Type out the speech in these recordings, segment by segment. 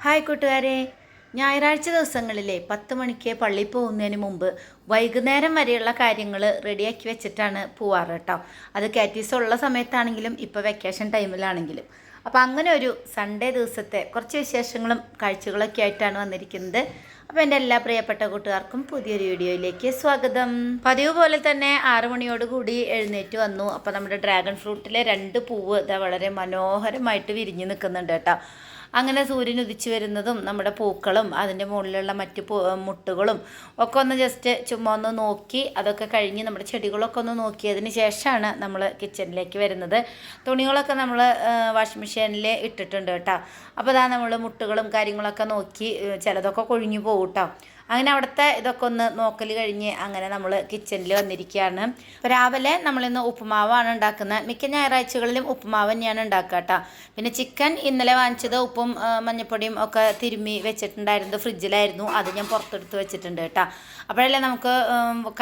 Hi കൂട്ടുകാരെ, ഞായറാഴ്ച ദിവസങ്ങളിലെ 10 മണിക്ക് പള്ളിയിൽ പോകുന്നതിന് മുമ്പ് വൈകുന്നേരം വരെയുള്ള കാര്യങ്ങൾ റെഡിയാക്കി വെച്ചിട്ടാണ് പോവാറ് കേട്ടോ. അത് കാറ്റീസ് ഉള്ള സമയത്താണെങ്കിലും ഇപ്പോൾ വെക്കേഷൻ ടൈമിലാണെങ്കിലും. അപ്പോൾ അങ്ങനെ ഒരു സൺഡേ ദിവസത്തെ കുറച്ച് വിശേഷങ്ങളും കാഴ്ചകളൊക്കെ ആയിട്ടാണ് വന്നിരിക്കുന്നത്. അപ്പോൾ എൻ്റെ എല്ലാ പ്രിയപ്പെട്ട കൂട്ടുകാർക്കും പുതിയൊരു വീഡിയോയിലേക്ക് സ്വാഗതം. പതിവ് പോലെ തന്നെ 6 മണിയോടുകൂടി എഴുന്നേറ്റ് വന്നു. അപ്പോൾ നമ്മുടെ ഡ്രാഗൺ ഫ്രൂട്ടിലെ 2 പൂവ് ഇതാ വളരെ മനോഹരമായിട്ട് വിരിഞ്ഞ് നിൽക്കുന്നുണ്ട് കേട്ടോ. അങ്ങനെ സൂര്യൻ ഉദിച്ചു വരുന്നതും നമ്മുടെ പൂക്കളും അതിൻ്റെ മുകളിലുള്ള മറ്റ് മുട്ടുകളും ഒക്കെ ഒന്ന് ജസ്റ്റ് ചുമ്മാ ഒന്ന് നോക്കി, അതൊക്കെ കഴിഞ്ഞ് നമ്മുടെ ചെടികളൊക്കെ ഒന്ന് നോക്കിയതിന് ശേഷമാണ് നമ്മൾ കിച്ചണിലേക്ക് വരുന്നത്. തുണികളൊക്കെ നമ്മൾ വാഷിംഗ് മെഷീനിൽ ഇട്ടിട്ടുണ്ട് കേട്ടോ. അപ്പോൾ അതാ നമ്മൾ മുട്ടുകളും കാര്യങ്ങളൊക്കെ നോക്കി, ചിലതൊക്കെ കൊഴിഞ്ഞു പോകും കേട്ടോ. അങ്ങനെ അവിടുത്തെ ഇതൊക്കെ ഒന്ന് നോക്കൽ കഴിഞ്ഞ് അങ്ങനെ നമ്മൾ കിച്ചണിൽ വന്നിരിക്കുകയാണ്. അപ്പോൾ രാവിലെ നമ്മളിന്ന് ഉപ്പുമാവാണ് ഉണ്ടാക്കുന്നത്. മിക്ക ഞായറാഴ്ചകളിലും ഉപ്പുമാവ് തന്നെയാണ് ഉണ്ടാക്കുക കേട്ടോ. പിന്നെ ചിക്കൻ ഇന്നലെ വാങ്ങിച്ചത് ഉപ്പും മഞ്ഞൾപ്പൊടിയും ഒക്കെ തിരുമ്മി വെച്ചിട്ടുണ്ടായിരുന്നു, ഫ്രിഡ്ജിലായിരുന്നു. അത് ഞാൻ പുറത്തെടുത്ത് വെച്ചിട്ടുണ്ട് കേട്ടോ. അപ്പോഴല്ലേ നമുക്ക്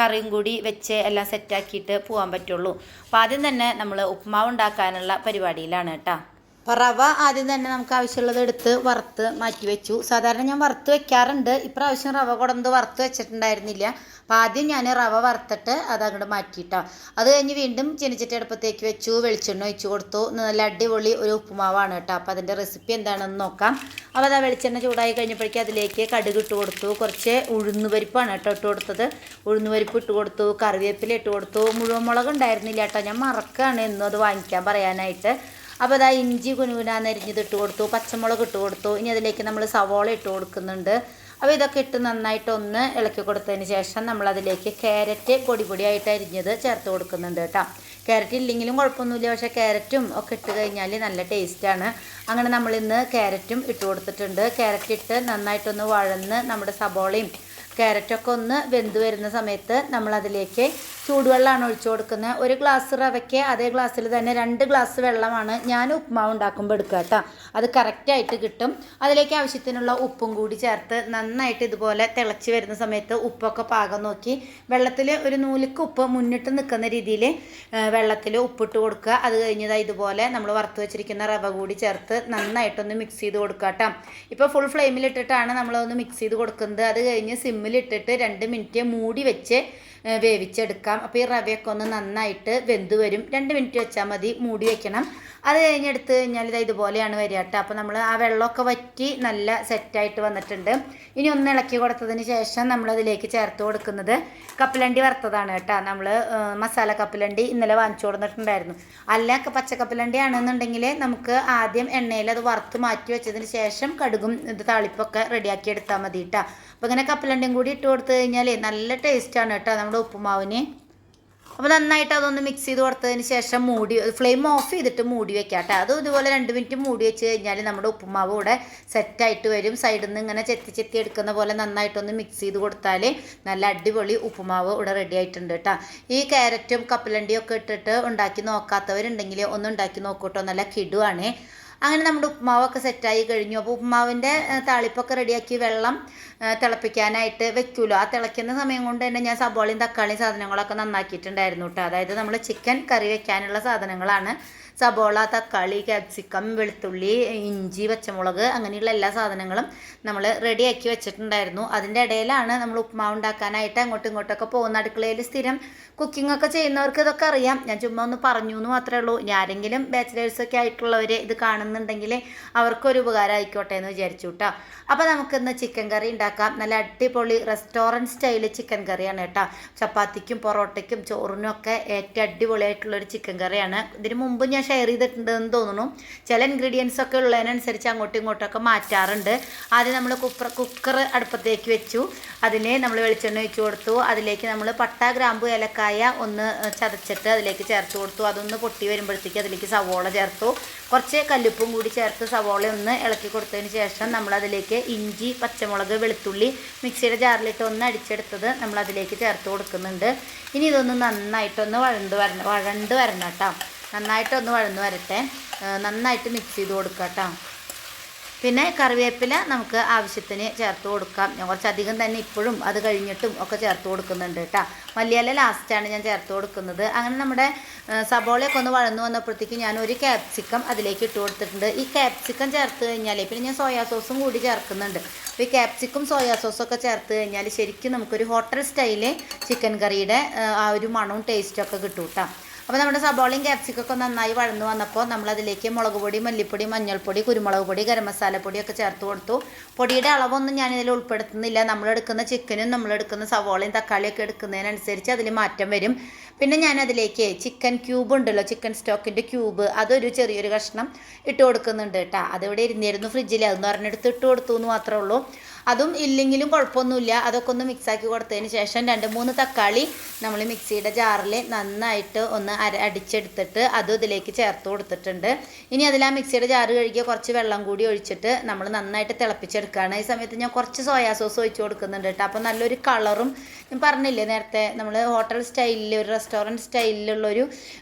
കറിയും കൂടി വെച്ച് എല്ലാം സെറ്റാക്കിയിട്ട് പോകാൻ പറ്റുള്ളൂ. അപ്പോൾ ആദ്യം തന്നെ നമ്മൾ ഉപ്പുമാവ് ഉണ്ടാക്കാനുള്ള പരിപാടിയിലാണ് കേട്ടോ. അപ്പോൾ റവ ആദ്യം തന്നെ നമുക്ക് ആവശ്യമുള്ളത് എടുത്ത് വറുത്ത് മാറ്റി വെച്ചു. സാധാരണ ഞാൻ വറുത്ത് വെക്കാറുണ്ട്. ഇപ്രാവശ്യം റവ കൊണ്ടത് വറുത്ത് വെച്ചിട്ടുണ്ടായിരുന്നില്ല. അപ്പോൾ ആദ്യം ഞാൻ റവ വറുത്തിട്ട് അതങ്ങോട്ട് മാറ്റിയിട്ടോ. അത് കഴിഞ്ഞ് വീണ്ടും ചീനച്ചട്ടി അടുപ്പത്തേക്ക് വെച്ചു, വെളിച്ചെണ്ണ ഒഴിച്ച് കൊടുത്തു. നല്ല അടിപൊളി ഒരു ഉപ്പുമാവാണ് കേട്ടോ. അപ്പോൾ അതിൻ്റെ റെസിപ്പി എന്താണെന്ന് നോക്കാം. അപ്പോൾ അതാ വെളിച്ചെണ്ണ ചൂടായി കഴിഞ്ഞപ്പോഴേക്കും അതിലേക്ക് കടുക് ഇട്ട് കൊടുത്തു. കുറച്ച് ഉഴുന്നുപരിപ്പാണ് കേട്ടോ ഇട്ട് കൊടുത്തത്. ഉഴുന്നുപരിപ്പ് ഇട്ട് കൊടുത്തു, കറിവേപ്പില ഇട്ട് കൊടുത്തു. മുഴുവൻ മുളക് ഉണ്ടായിരുന്നില്ല കേട്ടോ, ഞാൻ മറക്കുകയാണ് എന്നും അത് വാങ്ങിക്കാൻ പറയാനായിട്ട്. അപ്പോൾ അതാ ഇഞ്ചി കുനുകുനാന്ന് അരിഞ്ഞത് ഇട്ട് കൊടുത്തു, പച്ചമുളക് ഇട്ട് കൊടുത്തു. ഇനി അതിലേക്ക് നമ്മൾ സവോള ഇട്ട് കൊടുക്കുന്നുണ്ട്. അപ്പോൾ ഇതൊക്കെ ഇട്ട് നന്നായിട്ടൊന്ന് ഇളക്കി കൊടുത്തതിന് ശേഷം നമ്മളതിലേക്ക് ക്യാരറ്റ് പൊടിയായിട്ട് അരിഞ്ഞത് ചേർത്ത് കൊടുക്കുന്നുണ്ട് കേട്ടോ. ക്യാരറ്റ് ഇല്ലെങ്കിലും കുഴപ്പമൊന്നുമില്ല, പക്ഷേ ക്യാരറ്റും ഒക്കെ ഇട്ട് കഴിഞ്ഞാൽ നല്ല ടേസ്റ്റാണ്. അങ്ങനെ നമ്മളിന്ന് ക്യാരറ്റും ഇട്ട് കൊടുത്തിട്ടുണ്ട്. ക്യാരറ്റ് ഇട്ട് നന്നായിട്ടൊന്ന് വഴന്ന് നമ്മുടെ സവോളയും ക്യാരറ്റൊക്കെ ഒന്ന് വെന്ത് വരുന്ന സമയത്ത് നമ്മളതിലേക്ക് ചൂടുവെള്ളമാണ് ഒഴിച്ചു കൊടുക്കുന്നത്. 1 ഗ്ലാസ് റവയ്ക്ക് അതേ ഗ്ലാസ്സിൽ തന്നെ 2 ഗ്ലാസ് വെള്ളമാണ് ഞാൻ ഉപ്പുമാവ് ഉണ്ടാക്കുമ്പോൾ എടുക്കുക കേട്ടോ. അത് കറക്റ്റായിട്ട് കിട്ടും. അതിലേക്ക് ആവശ്യത്തിനുള്ള ഉപ്പും കൂടി ചേർത്ത് നന്നായിട്ട് ഇതുപോലെ തിളച്ച് വരുന്ന സമയത്ത് ഉപ്പൊക്കെ പാകം നോക്കി വെള്ളത്തിൽ ഒരു നൂലിക്ക് ഉപ്പ് മുന്നിട്ട് നിൽക്കുന്ന രീതിയിൽ വെള്ളത്തിൽ ഉപ്പിട്ട് കൊടുക്കുക. അത് കഴിഞ്ഞതായി ഇതുപോലെ നമ്മൾ വറുത്ത് വെച്ചിരിക്കുന്ന റവ കൂടി ചേർത്ത് നന്നായിട്ടൊന്ന് മിക്സ് ചെയ്ത് കൊടുക്കുക കേട്ടോ. ഇപ്പോൾ ഫുൾ ഫ്ലെയിമിലിട്ടിട്ടാണ് നമ്മളൊന്ന് മിക്സ് ചെയ്ത് കൊടുക്കുന്നത്. അത് കഴിഞ്ഞ് സിമ്മിലിട്ടിട്ട് 2 മിനിറ്റ് മൂടി വെച്ച് വേവിച്ചെടുക്കാം. അപ്പോൾ ഈ റവയൊക്കെ ഒന്ന് നന്നായിട്ട് വെന്ത് വരും. 2 മിനിറ്റ് വെച്ചാൽ മതി, മൂടി വെക്കണം. അത് കഴിഞ്ഞെടുത്ത് കഴിഞ്ഞാൽ ഇതുപോലെയാണ് വരിക കേട്ടോ. അപ്പോൾ നമ്മൾ ആ വെള്ളമൊക്കെ വറ്റി നല്ല സെറ്റായിട്ട് വന്നിട്ടുണ്ട്. ഇനി ഒന്ന് ഇളക്കി കൊടുത്തതിന് ശേഷം നമ്മളതിലേക്ക് ചേർത്ത് കൊടുക്കുന്നത് കപ്പലണ്ടി വറുത്തതാണ് കേട്ടോ. നമ്മൾ മസാല കപ്പലണ്ടി ഇന്നലെ വാങ്ങിച്ചു കൊടുത്തിട്ടുണ്ടായിരുന്നു. അല്ല പച്ചക്കപ്പലണ്ടി ആണെന്നുണ്ടെങ്കിൽ നമുക്ക് ആദ്യം എണ്ണയിൽ അത് വറുത്ത് മാറ്റി വെച്ചതിന് ശേഷം കടുകും ഇത് താളിപ്പൊക്കെ റെഡിയാക്കി എടുത്താൽ മതി കേട്ടോ. അപ്പോൾ ഇങ്ങനെ കപ്പലണ്ടിയും കൂടി ഇട്ട് കൊടുത്തു കഴിഞ്ഞാൽ നല്ല ടേസ്റ്റാണ് കേട്ടോ നമ്മുടെ ഉപ്പുമാവിന്. അപ്പോൾ നന്നായിട്ട് അതൊന്ന് മിക്സ് ചെയ്ത് കൊടുത്തതിന് ശേഷം ഫ്ലെയിം ഓഫ് ചെയ്തിട്ട് മൂടി വെക്കാം കേട്ടോ. അത് ഇതുപോലെ 2 മിനിറ്റ് മൂടി വെച്ച് കഴിഞ്ഞാൽ നമ്മുടെ ഉപ്പുമാവ് ഇവിടെ സെറ്റായിട്ട് വരും. സൈഡിൽ നിന്ന് ഇങ്ങനെ ചെത്തി എടുക്കുന്ന പോലെ നന്നായിട്ടൊന്ന് മിക്സ് ചെയ്ത് കൊടുത്താൽ നല്ല അടിപൊളി ഉപ്പുമാവ് ഇവിടെ റെഡി ആയിട്ടുണ്ട് കേട്ടോ. ഈ ക്യാരറ്റും കപ്പലണ്ടിയും ഒക്കെ ഇട്ടിട്ട് ഉണ്ടാക്കി നോക്കാത്തവരുണ്ടെങ്കിൽ ഒന്ന് ഉണ്ടാക്കി നോക്കൂട്ടോ, നല്ല കിടുവാണ്. അങ്ങനെ നമ്മുടെ ഉപ്പുമാവൊക്കെ സെറ്റായി കഴിഞ്ഞു. അപ്പോൾ ഉപ്പുമാവിൻ്റെ താളിപ്പൊക്കെ റെഡിയാക്കി വെള്ളം തിളപ്പിക്കാനായിട്ട് വെക്കുമല്ലോ. ആ തിളയ്ക്കുന്ന സമയം കൊണ്ട് തന്നെ ഞാൻ സബോളയും തക്കാളിയും സാധനങ്ങളൊക്കെ നന്നാക്കിയിട്ടുണ്ടായിരുന്നു കേട്ടോ. അതായത് നമ്മൾ ചിക്കൻ കറി വെക്കാനുള്ള സാധനങ്ങളാണ്. സബോള, തക്കാളി, ക്യാപ്സിക്കം, വെളുത്തുള്ളി, ഇഞ്ചി, പച്ചമുളക്, അങ്ങനെയുള്ള എല്ലാ സാധനങ്ങളും നമ്മൾ റെഡിയാക്കി വെച്ചിട്ടുണ്ടായിരുന്നു. അതിൻ്റെ ഇടയിലാണ് നമ്മൾ ഉപ്പുമാവ് ഉണ്ടാക്കാനായിട്ട് അങ്ങോട്ടും ഇങ്ങോട്ടൊക്കെ പോകുന്ന. അടുക്കളയിൽ സ്ഥിരം കുക്കിംഗ് ഒക്കെ ചെയ്യുന്നവർക്ക് ഇതൊക്കെ അറിയാം. ഞാൻ ചുമ്മാ ഒന്ന് പറഞ്ഞു എന്ന് മാത്രമേ ഉള്ളൂ. ആരെങ്കിലും ബാച്ചിലേഴ്സൊക്കെ ആയിട്ടുള്ളവർ ഇത് കാണുന്നുണ്ടെങ്കിൽ അവർക്കൊരു ഉപകാരം ആയിക്കോട്ടെ എന്ന് വിചാരിച്ചു കേട്ടോ. അപ്പോൾ നമുക്കിന്ന് ചിക്കൻ കറി ഉണ്ടാക്കാം. നല്ല അടിപൊളി റെസ്റ്റോറൻറ്റ് സ്റ്റൈൽ ചിക്കൻ കറിയാണ് കേട്ടോ. ചപ്പാത്തിക്കും പൊറോട്ടയ്ക്കും ചോറിനും ഒക്കെ ഏറ്റവും അടിപൊളിയായിട്ടുള്ളൊരു ചിക്കൻ കറിയാണ്. ഇതിന് മുമ്പ് ഞാൻ ഷെയർ ചെയ്തിട്ടുണ്ടെന്ന് തോന്നുന്നു. ചില ഇൻഗ്രീഡിയൻസ് ഒക്കെ ഉള്ളതിനനുസരിച്ച് അങ്ങോട്ടും ഇങ്ങോട്ടൊക്കെ മാറ്റാറുണ്ട്. ആദ്യം നമ്മൾ കുക്കർ അടുപ്പത്തേക്ക് വെച്ചു. അതിനെ നമ്മൾ വെളിച്ചെണ്ണ ഒഴിച്ച് കൊടുത്തു. അതിലേക്ക് നമ്മൾ പട്ട, ഗ്രാമ്പു, ഏലക്കായ ഒന്ന് ചതച്ചിട്ട് അതിലേക്ക് ചേർത്ത് കൊടുത്തു. അതൊന്ന് പൊട്ടി വരുമ്പോഴത്തേക്ക് അതിലേക്ക് സവോള ചേർത്തു. കുറച്ച് കല്ലുപ്പും കൂടി ചേർത്ത് സവോള ഒന്ന് ഇളക്കി കൊടുത്തതിന് ശേഷം നമ്മളതിലേക്ക് ഇഞ്ചി, പച്ചമുളക്, വെളുത്തുള്ളി മിക്സിയുടെ ജാറിലിട്ട് ഒന്ന് അടിച്ചെടുത്തത് നമ്മളതിലേക്ക് ചേർത്ത് കൊടുക്കുന്നുണ്ട്. ഇനി ഇതൊന്ന് നന്നായിട്ടൊന്ന് വഴണ്ട് വരണം കേട്ടോ. നന്നായിട്ടൊന്ന് വഴന്ന് വരട്ടെ. നന്നായിട്ട് മിക്സ് ചെയ്ത് കൊടുക്കുക കേട്ടോ. പിന്നെ കറിവേപ്പില നമുക്ക് ആവശ്യത്തിന് ചേർത്ത് കൊടുക്കാം. ഞാൻ കുറച്ചധികം തന്നെ ഇപ്പോഴും അത് കഴിഞ്ഞിട്ടും ഒക്കെ ചേർത്ത് കൊടുക്കുന്നുണ്ട് കേട്ടോ. മല്ലിയില ലാസ്റ്റാണ് ഞാൻ ചേർത്ത് കൊടുക്കുന്നത്. അങ്ങനെ നമ്മുടെ സബോളയൊക്കെ ഒന്ന് വഴന്നു വന്നപ്പോഴത്തേക്ക് ഞാൻ ഒരു ക്യാപ്സിക്കം അതിലേക്ക് ഇട്ട് കൊടുത്തിട്ടുണ്ട്. ഈ ക്യാപ്സിക്കം ചേർത്ത് കഴിഞ്ഞാൽ പിന്നെ ഞാൻ സോയാ സോസും കൂടി ചേർക്കുന്നുണ്ട്. അപ്പോൾ ഈ ക്യാപ്സിക്കും സോയാ സോസൊക്കെ ചേർത്ത് കഴിഞ്ഞാൽ ശരിക്കും നമുക്കൊരു ഹോട്ടൽ സ്റ്റൈല് ചിക്കൻ കറിയുടെ ആ ഒരു മണവും ടേസ്റ്റും ഒക്കെ കിട്ടും കേട്ടോ. അപ്പോൾ നമ്മുടെ സബോളയും ക്യാപ്സിക്കൊക്കെ നന്നായി വഴന്നു വന്നപ്പോൾ നമ്മളതിലേക്ക് മുളക് പൊടി, മല്ലിപ്പൊടി, മഞ്ഞൾപ്പൊടി, കുരുമുളക് പൊടി, ഗരം മസാലപ്പൊടിയൊക്കെ ചേർത്ത് കൊടുത്തു. പൊടിയുടെ അളവൊന്നും ഞാനിതിൽ ഉൾപ്പെടുത്തുന്നില്ല. നമ്മളെടുക്കുന്ന ചിക്കനും നമ്മളെടുക്കുന്ന സവോളയും തക്കാളിയൊക്കെ എടുക്കുന്നതിനനുസരിച്ച് അതിൽ മാറ്റം വരും. പിന്നെ ഞാനതിലേക്ക് ചിക്കൻ ക്യൂബ് ഉണ്ടല്ലോ, ചിക്കൻ സ്റ്റോക്കിൻ്റെ ക്യൂബ്, അതൊരു ചെറിയൊരു കഷ്ണം ഇട്ട് കൊടുക്കുന്നുണ്ട് കേട്ടോ. അതിവിടെ ഇരുന്നിരുന്നു ഫ്രിഡ്ജിൽ, അതെന്ന് പറഞ്ഞെടുത്ത് ഇട്ട് കൊടുത്തു എന്ന് മാത്രമേ ഉള്ളൂ. അതും ഇല്ലെങ്കിലും കുഴപ്പമൊന്നുമില്ല. അതൊക്കെ ഒന്ന് മിക്സാക്കി കൊടുത്തതിന് ശേഷം 2-3 തക്കാളി നമ്മൾ മിക്സിയുടെ ജാറിൽ നന്നായിട്ട് ഒന്ന് അടിച്ചെടുത്തിട്ട് അതും ഇതിലേക്ക് ചേർത്ത് കൊടുത്തിട്ടുണ്ട്. ഇനി അതിൽ ആ മിക്സിയുടെ ജാറ് കഴുകിയ കുറച്ച് വെള്ളം കൂടി ഒഴിച്ചിട്ട് നമ്മൾ നന്നായിട്ട് തിളപ്പിച്ചെടുക്കുകയാണ്. ഈ സമയത്ത് ഞാൻ കുറച്ച് സോയാ സോസ് ഒഴിച്ച് കൊടുക്കുന്നുണ്ട് കേട്ടോ. അപ്പോൾ നല്ലൊരു കളറും, ഞാൻ പറഞ്ഞില്ലേ നേരത്തെ, നമ്മൾ ഹോട്ടൽ സ്റ്റൈലിൽ ഒരു റെസ്റ്റോറൻറ്റ് സ്റ്റൈലിലുള്ളൊരു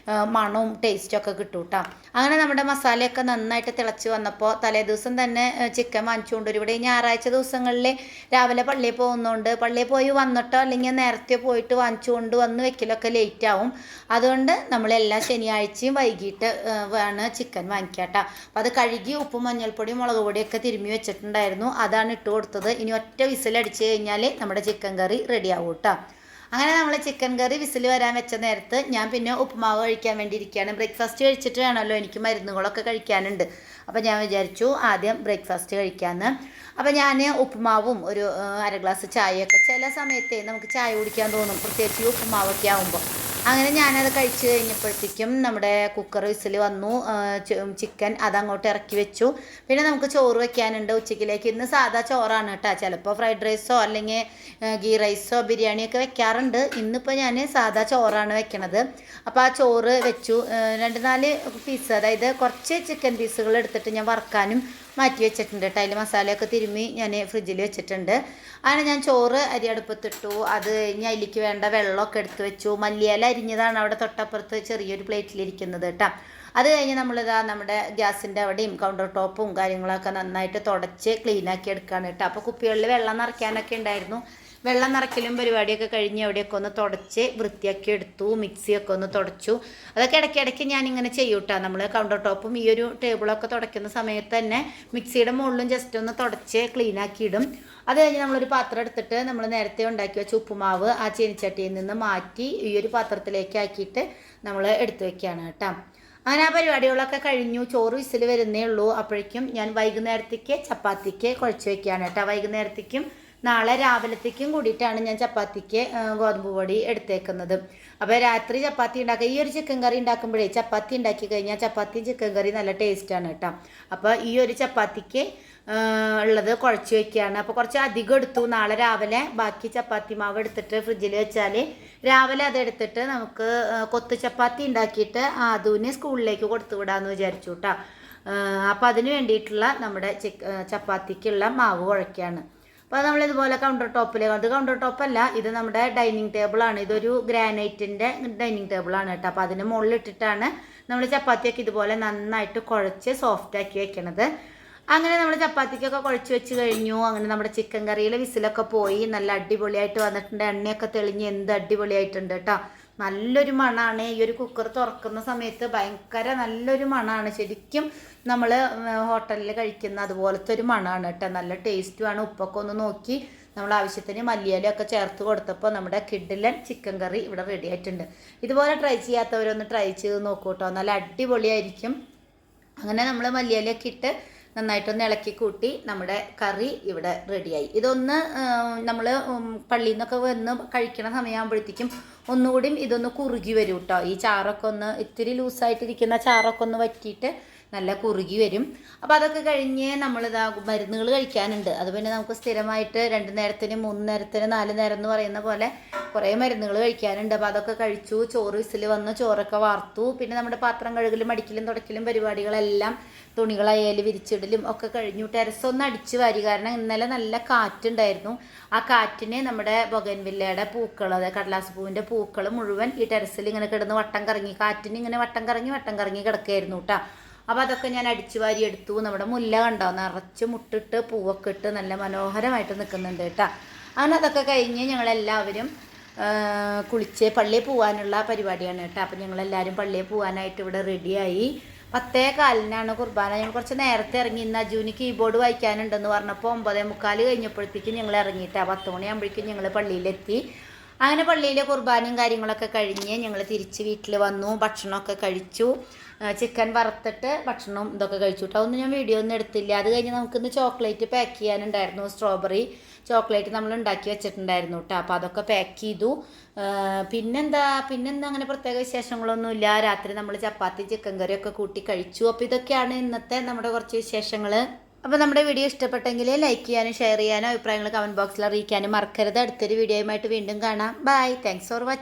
മണവും ടേസ്റ്റും ഒക്കെ കിട്ടും കേട്ടോ. അങ്ങനെ നമ്മുടെ മസാലയൊക്കെ നന്നായിട്ട് തിളച്ച് വന്നപ്പോൾ തലേദിവസം തന്നെ ചിക്കൻ വാങ്ങിച്ചുകൊണ്ടൊരു, ഇവിടെ ഞായറാഴ്ച ദിവസങ്ങളിൽ രാവിലെ പള്ളിയിൽ പോകുന്നതുകൊണ്ട് പള്ളിയിൽ പോയി വന്നിട്ടോ അല്ലെങ്കിൽ നേരത്തെ പോയിട്ട് വാങ്ങിച്ചുകൊണ്ട് വന്ന് വെക്കലൊക്കെ ലേറ്റ് ആവും. അതുകൊണ്ട് നമ്മളെല്ലാ ശനിയാഴ്ചയും വൈകിട്ട് ആണ് ചിക്കൻ വാങ്ങിക്കാട്ടോ. അപ്പം അത് കഴുകി ഉപ്പും മഞ്ഞൾപ്പൊടിയും മുളക് പൊടിയൊക്കെ തിരുമ്മി വെച്ചിട്ടുണ്ടായിരുന്നു, അതാണ് ഇട്ട് കൊടുത്തത്. ഇനി ഒറ്റ വിസിലടിച്ച് കഴിഞ്ഞാൽ നമ്മുടെ ചിക്കൻ കറി റെഡി ആവും കേട്ടോ. അങ്ങനെ നമ്മൾ ചിക്കൻ കറി വിസിൽ വരാൻ വെച്ച നേരത്ത് ഞാൻ പിന്നെ ഉപ്പുമാവ് കഴിക്കാൻ വേണ്ടി ഇരിക്കുകയാണ്. ബ്രേക്ക്ഫാസ്റ്റ് കഴിച്ചിട്ട് വേണമല്ലോ എനിക്ക് മരുന്നുകളൊക്കെ കഴിക്കാനുണ്ട്. അപ്പോൾ ഞാൻ വിചാരിച്ചു ആദ്യം ബ്രേക്ക്ഫാസ്റ്റ് കഴിക്കാമെന്ന്. അപ്പോൾ ഞാൻ ഉപ്പുമാവും ഒരു 1/2 ഗ്ലാസ് ചായയൊക്കെ, ചില സമയത്തെ നമുക്ക് ചായ കുടിക്കാൻ തോന്നും, പ്രത്യേകിച്ച് ഉപ്പുമാവൊക്കെ ആകുമ്പോൾ. അങ്ങനെ ഞാനത് കഴിച്ച് കഴിഞ്ഞപ്പോഴത്തേക്കും നമ്മുടെ കുക്കർ വിസിൽ വന്നു. ചിക്കൻ അതങ്ങോട്ട് ഇറക്കി വെച്ചു. പിന്നെ നമുക്ക് ചോറ് വെക്കാനുണ്ട് ഉച്ചയ്ക്കിലേക്ക്. ഇന്ന് സാധാ ചോറാണ് കേട്ടോ. ചിലപ്പോൾ ഫ്രൈഡ് റൈസോ അല്ലെങ്കിൽ ഗീ റൈസോ ബിരിയാണിയൊക്കെ വെക്കാറുണ്ട്. ഇന്നിപ്പോൾ ഞാൻ സാധാ ചോറാണ് വെക്കണത്. അപ്പോൾ ആ ചോറ് വെച്ചു. 2-4 പീസ്, അതായത് കുറച്ച് ചിക്കൻ പീസുകൾ എടുത്തിട്ട് ഞാൻ വറുക്കാനും മാറ്റി വെച്ചിട്ടുണ്ട് കേട്ടോ. അതിൽ മസാലയൊക്കെ തിരുമ്മി ഞാൻ ഫ്രിഡ്ജിൽ വെച്ചിട്ടുണ്ട്. അങ്ങനെ ഞാൻ ചോറ് അരി അടുപ്പത്തിട്ടു. അത് കഴിഞ്ഞ് അതിലേക്ക് വേണ്ട വെള്ളമൊക്കെ എടുത്ത് വെച്ചു. മല്ലിയില അരിഞ്ഞതാണ് അവിടെ തൊട്ടപ്പുറത്ത് ചെറിയൊരു പ്ലേറ്റിലിരിക്കുന്നത് കേട്ടോ. അത് കഴിഞ്ഞ് നമ്മളിതാ നമ്മുടെ ഗ്യാസിൻ്റെ അവിടെയും കൗണ്ടർ ടോപ്പും കാര്യങ്ങളൊക്കെ നന്നായിട്ട് തുടച്ച് ക്ലീനാക്കി എടുക്കുകയാണ് കേട്ടോ. അപ്പോൾ കുപ്പികളിൽ വെള്ളം നിറയ്ക്കാനൊക്കെ ഉണ്ടായിരുന്നു. വെള്ളം നിറയ്ക്കലും പരിപാടിയൊക്കെ കഴിഞ്ഞ് അവിടെയൊക്കെ ഒന്ന് തുടച്ച് വൃത്തിയാക്കി എടുത്തു. മിക്സിയൊക്കെ ഒന്ന് തുടച്ചു. അതൊക്കെ ഇടയ്ക്കിടയ്ക്ക് ഞാനിങ്ങനെ ചെയ്യും കേട്ടോ. നമ്മൾ കൗണ്ടർ ടോപ്പും ഈ ഒരു ടേബിളൊക്കെ തുടയ്ക്കുന്ന സമയത്ത് തന്നെ മിക്സിയുടെ മുകളിലും ജസ്റ്റ് ഒന്ന് തുടച്ച് ക്ലീനാക്കി ഇടും. അത് കഴിഞ്ഞ് നമ്മളൊരു പാത്രം എടുത്തിട്ട് നമ്മൾ നേരത്തെ ഉണ്ടാക്കി വെച്ച ഉപ്പുമാവ് ആ ചീനിച്ചട്ടിയിൽ നിന്ന് മാറ്റി ഈ ഒരു പാത്രത്തിലേക്ക് ആക്കിയിട്ട് നമ്മൾ എടുത്തു വെക്കുകയാണ് കേട്ടോ. അങ്ങനെ ആ പരിപാടികളൊക്കെ കഴിഞ്ഞു. ചോറ് വിസിൽ വരുന്നേ ഉള്ളൂ. അപ്പോഴേക്കും ഞാൻ വൈകുന്നേരത്തേക്ക് ചപ്പാത്തിക്ക് കുഴച്ച് വെക്കുകയാണ് കേട്ടോ. വൈകുന്നേരത്തേക്കും നാളെ രാവിലത്തേക്കും കൂടിയിട്ടാണ് ഞാൻ ചപ്പാത്തിക്ക് ഗോതമ്പ് പൊടി എടുത്തേക്കുന്നത്. അപ്പോൾ രാത്രി ചപ്പാത്തി ഉണ്ടാക്കുക, ഈ ഒരു ചിക്കൻ കറി ഉണ്ടാക്കുമ്പോഴേ ചപ്പാത്തി ഉണ്ടാക്കി കഴിഞ്ഞാൽ ചപ്പാത്തിയും ചിക്കൻ കറി നല്ല ടേസ്റ്റാണ് കേട്ടോ. അപ്പോൾ ഈ ഒരു ചപ്പാത്തിക്ക് ഉള്ളത് കുഴച്ച് വയ്ക്കുകയാണ്. അപ്പോൾ കുറച്ച് അധികം എടുത്തു. നാളെ രാവിലെ ബാക്കി ചപ്പാത്തി മാവ് എടുത്തിട്ട് ഫ്രിഡ്ജിൽ വെച്ചാൽ രാവിലെ അതെടുത്തിട്ട് നമുക്ക് കൊത്തു ചപ്പാത്തി ഉണ്ടാക്കിയിട്ട് അതുവിന് സ്കൂളിലേക്ക് കൊടുത്തു വിടാമെന്ന് വിചാരിച്ചു കേട്ടോ. അപ്പോൾ അതിന് വേണ്ടിയിട്ടുള്ള നമ്മുടെ ചപ്പാത്തിക്കുള്ള മാവ് കുഴയ്ക്കുകയാണ്. അപ്പോൾ നമ്മളിതുപോലെ കൗണ്ടർ ടോപ്പിൽ, അത് കൗണ്ടർ ടോപ്പല്ല, ഇത് നമ്മുടെ ഡൈനിങ് ടേബിളാണ്. ഇതൊരു ഗ്രാനൈറ്റിൻ്റെ ഡൈനിങ് ടേബിളാണ് കേട്ടോ. അപ്പോൾ അതിന് മുകളിലിട്ടിട്ടാണ് നമ്മൾ ചപ്പാത്തിയൊക്കെ ഇതുപോലെ നന്നായിട്ട് കുഴച്ച് സോഫ്റ്റാക്കി വെക്കണത്. അങ്ങനെ നമ്മൾ ചപ്പാത്തിക്കൊക്കെ കുഴച്ച് വെച്ച് കഴിഞ്ഞു. അങ്ങനെ നമ്മുടെ ചിക്കൻ കറിയിലെ വിസിലൊക്കെ പോയി നല്ല അടിപൊളിയായിട്ട് വന്നിട്ടുണ്ട്. എണ്ണയൊക്കെ തെളിഞ്ഞ് എന്ത് അടിപൊളിയായിട്ടുണ്ട് കേട്ടോ. നല്ലൊരു മണമാണ്. ഈ ഒരു കുക്കർ തുറക്കുന്ന സമയത്ത് ഭയങ്കര നല്ലൊരു മണമാണ്. ശരിക്കും നമ്മൾ ഹോട്ടലിൽ കഴിക്കുന്ന അതുപോലത്തെ ഒരു മണമാണ് കേട്ടോ. നല്ല ടേസ്റ്റുമാണ്. ഉപ്പൊക്കെ ഒന്ന് നോക്കി നമ്മൾ ആവശ്യത്തിന് മല്ലിയിലയൊക്കെ ചേർത്ത് കൊടുത്തപ്പോൾ നമ്മുടെ കിഡിലൻ ചിക്കൻ കറി ഇവിടെ റെഡി ആയിട്ടുണ്ട്. ഇതുപോലെ ട്രൈ ചെയ്യാത്തവരൊന്ന് ട്രൈ ചെയ്ത് നോക്കൂ കേട്ടോ. നല്ല അടിപൊളിയായിരിക്കും. അങ്ങനെ നമ്മൾ മല്ലിയിലയൊക്കെ ഇട്ട് നന്നായിട്ടൊന്ന് ഇളക്കി കൂട്ടി നമ്മുടെ കറി ഇവിടെ റെഡിയായി. ഇതൊന്ന് നമ്മൾ പള്ളിയിൽ നിന്നൊക്കെ വന്ന് കഴിക്കണ സമയമാകുമ്പോഴത്തേക്കും ഒന്നുകൂടിയും ഇതൊന്ന് കുറുകി വരും കേട്ടോ. ഈ ചാറൊക്കെ ഒന്ന് ഇത്തിരി ലൂസായിട്ടിരിക്കുന്ന ചാറൊക്കെ ഒന്ന് വറ്റിയിട്ട് നല്ല കുറുകി വരും. അപ്പോൾ അതൊക്കെ കഴിഞ്ഞ് നമ്മളിതാ മരുന്നുകൾ കഴിക്കാനുണ്ട്. അത് പിന്നെ നമുക്ക് സ്ഥിരമായിട്ട് 2 നേരത്തിന് 3 നേരത്തിന് 4 നേരം എന്ന് പറയുന്ന പോലെ കുറേ മരുന്നുകൾ കഴിക്കാനുണ്ട്. അപ്പോൾ അതൊക്കെ കഴിച്ചു. ചോറ് വിസിൽ വന്ന് ചോറൊക്കെ വാർത്തു. പിന്നെ നമ്മുടെ പാത്രം കഴുകലും അടിക്കലും തുടക്കലും പരിപാടികളെല്ലാം, തുണികളായാലും വിരിച്ചിടലും ഒക്കെ കഴിഞ്ഞു. ടെറസൊന്ന് അടിച്ച് വാരി, കാരണം ഇന്നലെ നല്ല കാറ്റുണ്ടായിരുന്നു. ആ കാറ്റിന് നമ്മുടെ ബൊഗൻവില്ലയുടെ പൂക്കൾ, അതായത് കടലാസ് പൂവിൻ്റെ പൂക്കൾ മുഴുവൻ ഈ ടെറസിൽ ഇങ്ങനെ കിടന്ന് വട്ടം കറങ്ങി, കാറ്റിന് ഇങ്ങനെ വട്ടം കറങ്ങി കിടക്കുകയായിരുന്നു കേട്ടോ. അപ്പോൾ അതൊക്കെ ഞാൻ അടിച്ചു വാരി എടുത്തു. നമ്മുടെ മുല്ല കണ്ടോ, നിറച്ച് മുട്ടിട്ട് പൂവൊക്കെ ഇട്ട് നല്ല മനോഹരമായിട്ട് നിൽക്കുന്നുണ്ട് കേട്ടോ. അങ്ങനെ അതൊക്കെ കഴിഞ്ഞ് ഞങ്ങളെല്ലാവരും കുളിച്ച് പള്ളിയിൽ പോകാനുള്ള പരിപാടിയാണ് കേട്ടോ. അപ്പം ഞങ്ങളെല്ലാവരും പള്ളിയിൽ പോകാനായിട്ട് ഇവിടെ റെഡിയായി. 10:15 കുർബാന. ഞങ്ങൾ കുറച്ച് നേരത്തെ ഇറങ്ങി. ഇന്ന് അജുവിന് കീബോർഡ് വായിക്കാനുണ്ടെന്ന് പറഞ്ഞപ്പോൾ 9:45 കഴിഞ്ഞപ്പോഴത്തേക്കും ഞങ്ങൾ ഇറങ്ങിയിട്ടാണ്. 10 മണിയാകുമ്പോഴേക്കും ഞങ്ങൾ പള്ളിയിലെത്തി. അങ്ങനെ പള്ളിയിലെ കുർബാനയും കാര്യങ്ങളൊക്കെ കഴിഞ്ഞ് ഞങ്ങൾ തിരിച്ച് വീട്ടിൽ വന്നു. ഭക്ഷണമൊക്കെ കഴിച്ചു. ചിക്കൻ വറുത്തിട്ട് ഭക്ഷണം ഇതൊക്കെ കഴിച്ചു കേട്ടോ. ഒന്നും ഞാൻ വീഡിയോ ഒന്നും എടുത്തില്ല. അത് കഴിഞ്ഞ് നമുക്കിന്ന് ചോക്ലേറ്റ് പാക്ക് ചെയ്യാനുണ്ടായിരുന്നു. സ്ട്രോബെറി ചോക്ലേറ്റ് നമ്മൾ ഉണ്ടാക്കി വെച്ചിട്ടുണ്ടായിരുന്നു കേട്ടോ. അപ്പോൾ അതൊക്കെ പാക്ക് ചെയ്തു. പിന്നെന്താ അങ്ങനെ പ്രത്യേക വിശേഷങ്ങളൊന്നുമില്ല. രാത്രി നമ്മൾ ചപ്പാത്തി ചിക്കൻ കറിയൊക്കെ കൂട്ടി കഴിച്ചു. അപ്പോൾ ഇതൊക്കെയാണ് ഇന്നത്തെ നമ്മുടെ കുറച്ച് വിശേഷങ്ങൾ. അപ്പോൾ നമ്മുടെ വീഡിയോ ഇഷ്ടപ്പെട്ടെങ്കിൽ ലൈക്ക് ചെയ്യാനും ഷെയർ ചെയ്യാനും അഭിപ്രായങ്ങൾ കമൻറ്റ് ബോക്സിൽ അറിയിക്കാനും മറക്കരുത്. അടുത്തൊരു വീഡിയോയുമായിട്ട് വീണ്ടും കാണാം. ബൈ. Thanks for watching.